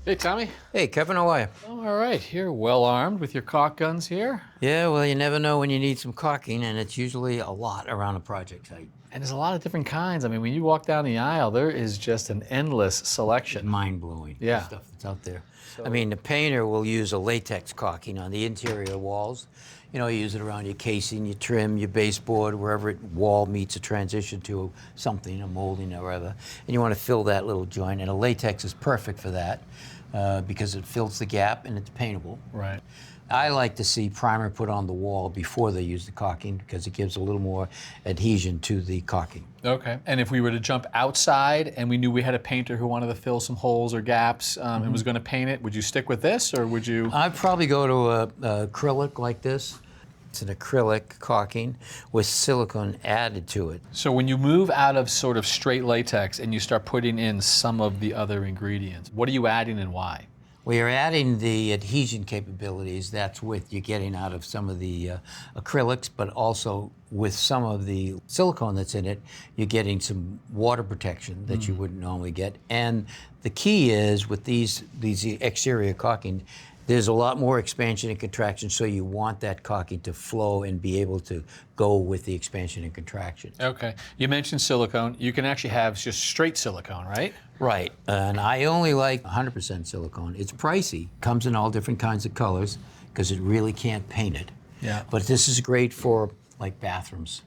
Hey, Tommy. Hey, Kevin, how are you? Oh, all right, you're well armed with your caulk guns here. Yeah, well, you never know when you need some caulking, and it's usually a lot around a project site. And there's a lot of different kinds. I mean, when you walk down the aisle, there is just an endless selection. Mind-blowing, Yeah. the stuff that's out there. I mean, the painter will use a latex caulking on the interior walls. You know, you use it around your casing, your trim, your baseboard, wherever wall meets a transition to something, a molding or whatever. And you want to fill that little joint, and a latex is perfect for that because it fills the gap and it's paintable. Right. I like to see primer put on the wall before they use the caulking because it gives a little more adhesion to the caulking. Okay. And if we were to jump outside and we knew we had a painter who wanted to fill some holes or gaps and was going to paint it, would you stick with this or would you? I'd probably go to a acrylic like this. It's an acrylic caulking with silicone added to it. So when you move out of sort of straight latex and you start putting in some of the other ingredients, what are you adding and why? We are adding the adhesion capabilities. That's with you're getting out of some of the acrylics, but also with some of the silicone that's in it, you're getting some water protection that you wouldn't normally get. And the key is with these exterior caulking, there's a lot more expansion and contraction, so you want that caulking to flow and be able to go with the expansion and contraction. Okay. You mentioned silicone. You can actually have just straight silicone, right? Right, and I only like 100% silicone. It's pricey, comes in all different kinds of colors because it really can't paint it. Yeah. But this is great for like bathrooms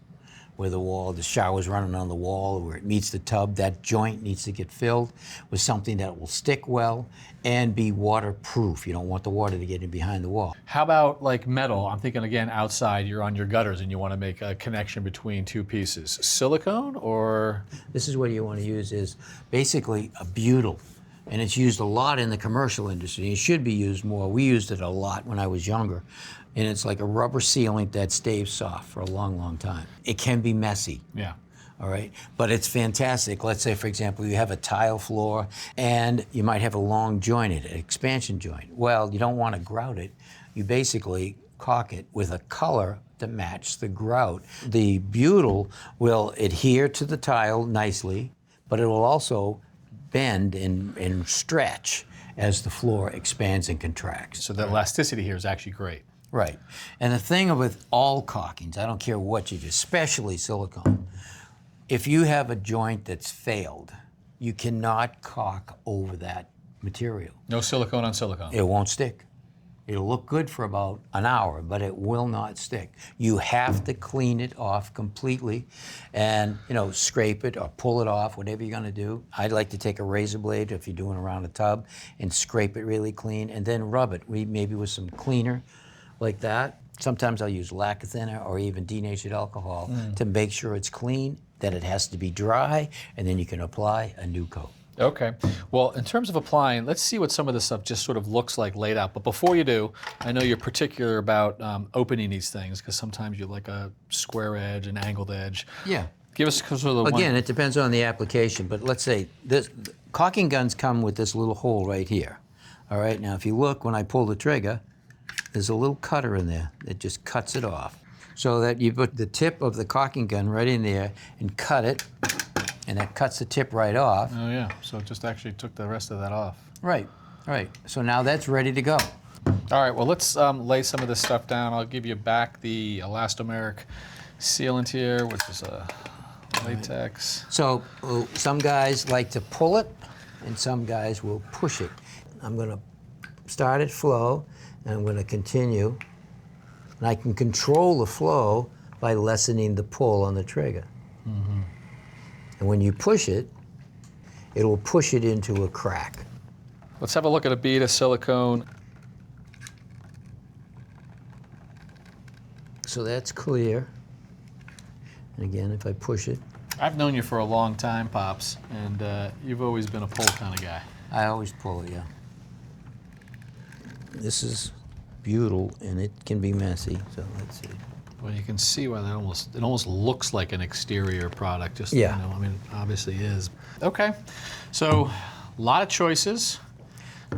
where the shower's running on the wall, where it meets the tub. That joint needs to get filled with something that will stick well and be waterproof. You don't want the water to get in behind the wall. How about like metal? I'm thinking again outside, you're on your gutters and you want to make a connection between two pieces. Silicone or? This is what you want to use is basically a butyl. And it's used a lot in the commercial industry. It should be used more. We used it a lot when I was younger. And it's like a rubber sealant that stays soft for a long, long time. It can be messy. Yeah. All right, but it's fantastic. Let's say, for example, you have a tile floor and you might have a long joint in it, an expansion joint. Well, you don't want to grout it. You basically caulk it with a color to match the grout. The butyl will adhere to the tile nicely, but it will also bend and stretch as the floor expands and contracts. So the elasticity here is actually great. Right. And the thing with all caulkings, I don't care what you do, especially silicone, if you have a joint that's failed, you cannot caulk over that material. No silicone on silicone. It won't stick. It'll look good for about an hour, but it will not stick. You have to clean it off completely and, scrape it or pull it off, whatever you're gonna do. I'd like to take a razor blade if you're doing around a tub and scrape it really clean and then rub it, maybe with some cleaner like that. Sometimes I'll use lacquer thinner or even denatured alcohol to make sure it's clean, that it has to be dry, and then you can apply a new coat. Okay. Well, in terms of applying, let's see what some of this stuff just sort of looks like laid out. But before you do, I know you're particular about opening these things because sometimes you like a square edge, an angled edge. Yeah. Give us sort of the Again, it depends on the application, but let's say this caulking guns come with this little hole right here. All right, now if you look, when I pull the trigger, there's a little cutter in there that just cuts it off. So that you put the tip of the caulking gun right in there and cut it, and that cuts the tip right off. Oh yeah, so it just actually took the rest of that off. Right, right. So now that's ready to go. All right, well let's lay some of this stuff down. I'll give you back the elastomeric sealant here, which is a latex. So some guys like to pull it, and some guys will push it. I'm gonna start it flow, and I'm gonna continue. And I can control the flow by lessening the pull on the trigger. And when you push it, it will push it into a crack. Let's have a look at a bead of silicone. So that's clear. And again, if I push it, I've known you for a long time, Pops, and you've always been a pull kind of guy. I always pull it, yeah. This is butyl, and it can be messy, so let's see. Well, you can see why it almost looks like an exterior product. Just Yeah. I mean, obviously is. Okay, so a lot of choices.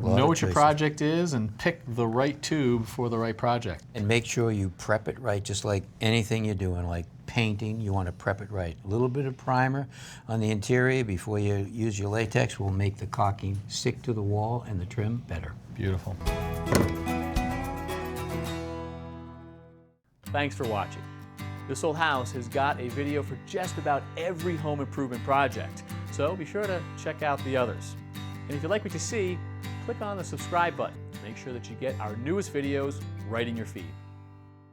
Know what your project is and pick the right tube for the right project. And make sure you prep it right, just like anything you're doing, like painting, you want to prep it right. A little bit of primer on the interior before you use your latex will make the caulking stick to the wall and the trim better. Beautiful. Thanks for watching. This Old House has got a video for just about every home improvement project, so be sure to check out the others. And if you like what you see, click on the subscribe button to make sure that you get our newest videos right in your feed.